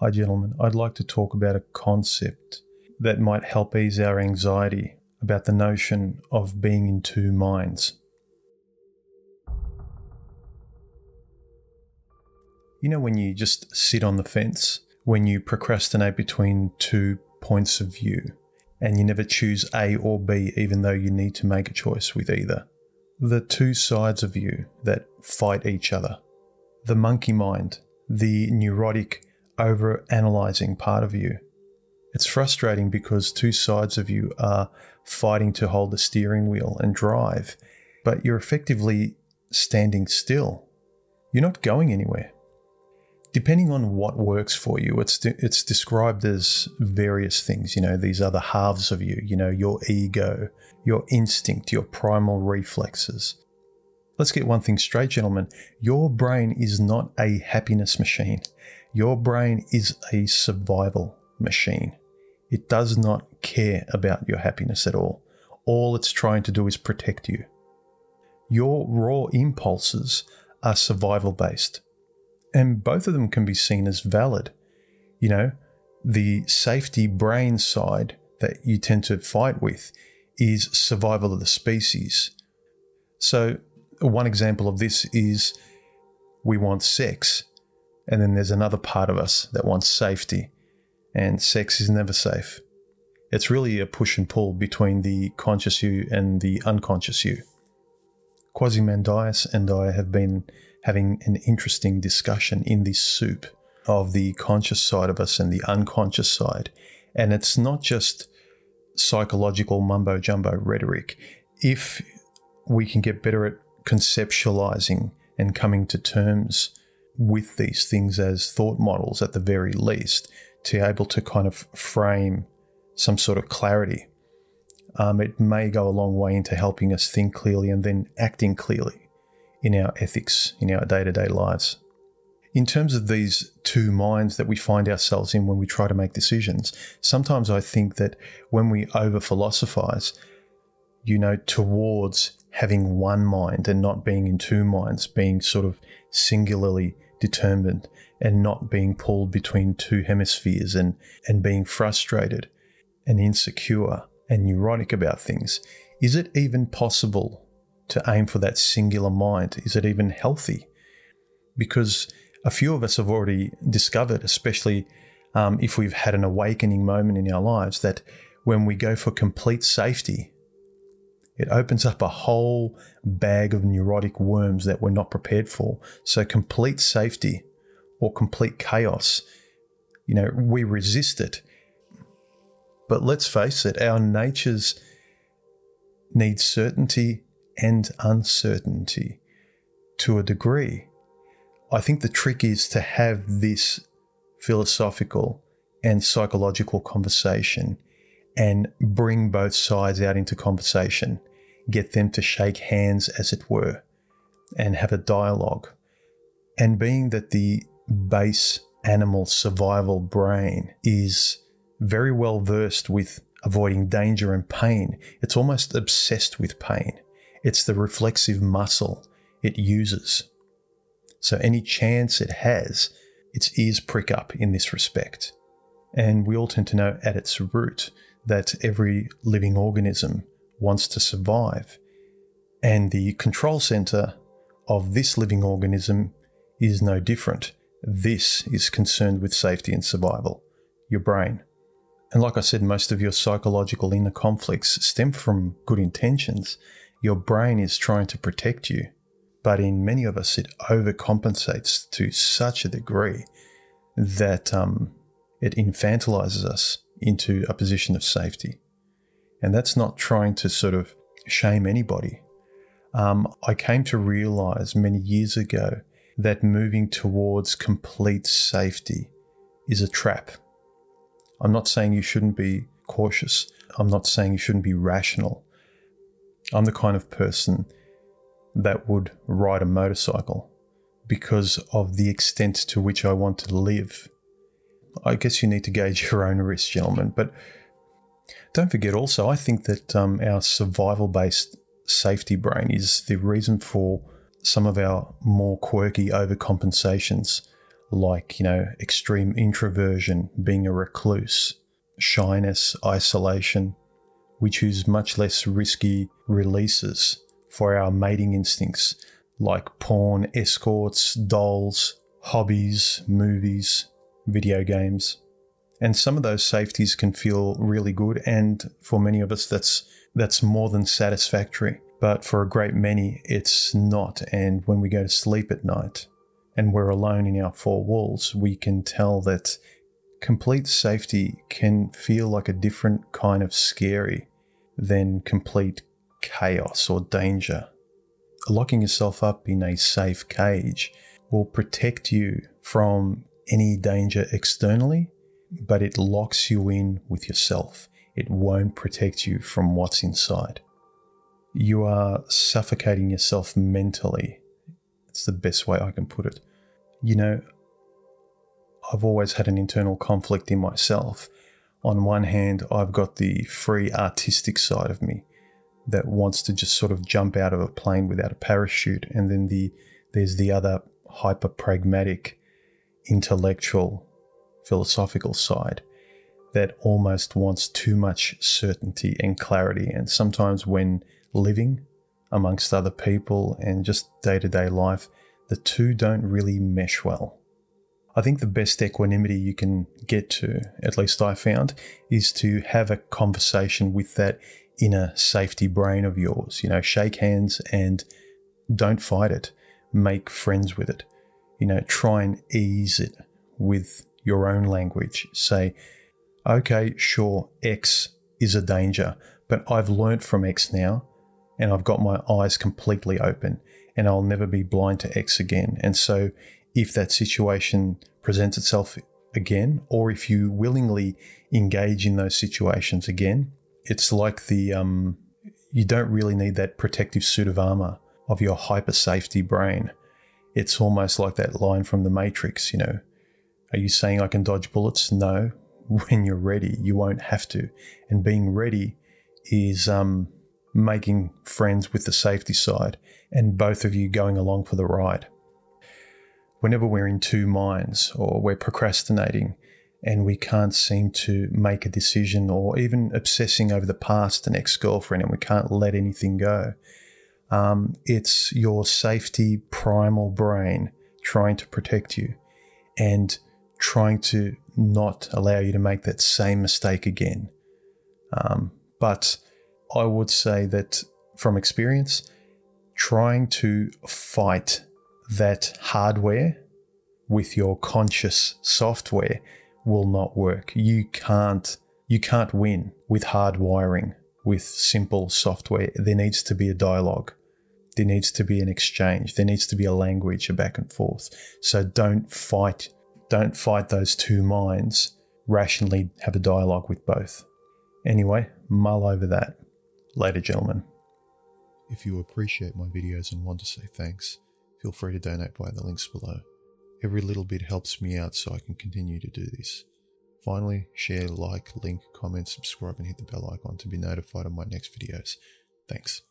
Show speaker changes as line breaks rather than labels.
Hi, gentlemen. I'd like to talk about a concept that might help ease our anxiety about the notion of being in two minds. You know, when you just sit on the fence, when you procrastinate between 2 points of view, and you never choose A or B even though you need to make a choice with either. The two sides of you that fight each other. The monkey mind, the neurotic, over-analyzing part of you. It's frustrating because two sides of you are fighting to hold the steering wheel and drive, but you're effectively standing still. You're not going anywhere. Depending on what works for you, it's described as various things. You know, these are the halves of you, your ego, your instinct, your primal reflexes. Let's get one thing straight, gentlemen. Your brain is not a happiness machine. Your brain is a survival machine. It does not care about your happiness at all. All it's trying to do is protect you. Your raw impulses are survival based. And both of them can be seen as valid. You know, the safety brain side that you tend to fight with is survival of the species. So one example of this is we want sex. And then there's another part of us that wants safety. And sex is never safe. It's really a push and pull between the conscious you and the unconscious you. Quasi-Mandias and I have been having an interesting discussion in this soup of the conscious side of us and the unconscious side. And it's not just psychological mumbo-jumbo rhetoric. If we can get better at conceptualizing and coming to terms with these things as thought models at the very least, to be able to kind of frame some sort of clarity, it may go a long way into helping us think clearly and then acting clearly in our ethics, in our day-to-day lives. In terms of these two minds that we find ourselves in when we try to make decisions, sometimes I think that when we over-philosophize, towards having one mind and not being in two minds, being sort of singularly determined and not being pulled between two hemispheres and being frustrated and insecure and neurotic about things, is it even possible to aim for that singular mind? Is it even healthy? Because a few of us have already discovered, especially if we've had an awakening moment in our lives, that when we go for complete safety, it opens up a whole bag of neurotic worms that we're not prepared for. So complete safety or complete chaos, we resist it. But let's face it, our natures need certainty and uncertainty to a degree. I think the trick is to have this philosophical and psychological conversation and bring both sides out into conversation, get them to shake hands, as it were, and have a dialogue. And being that the base animal survival brain is very well versed with avoiding danger and pain, it's almost obsessed with pain. It's the reflexive muscle it uses. So any chance it has, its ears prick up in this respect. And we all tend to know at its root that every living organism wants to survive. And the control center of this living organism is no different. This is concerned with safety and survival, your brain. And like I said, most of your psychological inner conflicts stem from good intentions. Your brain is trying to protect you. But in many of us, it overcompensates to such a degree that it infantilizes us into a position of safety. And that's not trying to sort of shame anybody. I came to realize many years ago that moving towards complete safety is a trap. I'm not saying you shouldn't be cautious. I'm not saying you shouldn't be rational. I'm the kind of person that would ride a motorcycle because of the extent to which I want to live. I guess you need to gauge your own risk, gentlemen. But don't forget also, I think that our survival-based safety brain is the reason for some of our more quirky overcompensations, like, extreme introversion, being a recluse, shyness, isolation. We choose much less risky releases for our mating instincts, like porn, escorts, dolls, hobbies, movies, video games. And some of those safeties can feel really good, and for many of us that's more than satisfactory. But for a great many, it's not. And when we go to sleep at night and we're alone in our four walls, we can tell that complete safety can feel like a different kind of scary than complete chaos or danger. Locking yourself up in a safe cage will protect you from any danger externally, but it locks you in with yourself. It won't protect you from what's inside. You are suffocating yourself mentally. It's the best way I can put it. I've always had an internal conflict in myself. On one hand, I've got the free artistic side of me that wants to just sort of jump out of a plane without a parachute. And then there's the other hyper-pragmatic, intellectual, philosophical side that almost wants too much certainty and clarity. And sometimes when living amongst other people and just day-to-day life, the two don't really mesh well. I think the best equanimity you can get to, at least I found, is to have a conversation with that inner safety brain of yours. Shake hands and don't fight it. Make friends with it. Try and ease it with your own language. Say, okay, sure, X is a danger, but I've learnt from X now, and I've got my eyes completely open, and I'll never be blind to X again. And so if that situation presents itself again, or if you willingly engage in those situations again, it's like you don't really need that protective suit of armor of your hyper safety brain. It's almost like that line from The Matrix, Are you saying I can dodge bullets? No. When you're ready, you won't have to. And being ready is making friends with the safety side and both of you going along for the ride. Whenever we're in two minds or we're procrastinating and we can't seem to make a decision, or even obsessing over the past, an ex-girlfriend, and we can't let anything go, it's your safety primal brain trying to protect you and trying to not allow you to make that same mistake again. But I would say that from experience, trying to fight that hardware with your conscious software will not work. You can't win with hard wiring, with simple software. There needs to be a dialogue. There needs to be an exchange. There needs to be a language, a back and forth. So don't fight those two minds. Rationally have a dialogue with both. Anyway, mull over that. Later, gentlemen. If you appreciate my videos and want to say thanks, feel free to donate via the links below. Every little bit helps me out so I can continue to do this. Finally, share, like, link, comment, subscribe and hit the bell icon to be notified of my next videos. Thanks.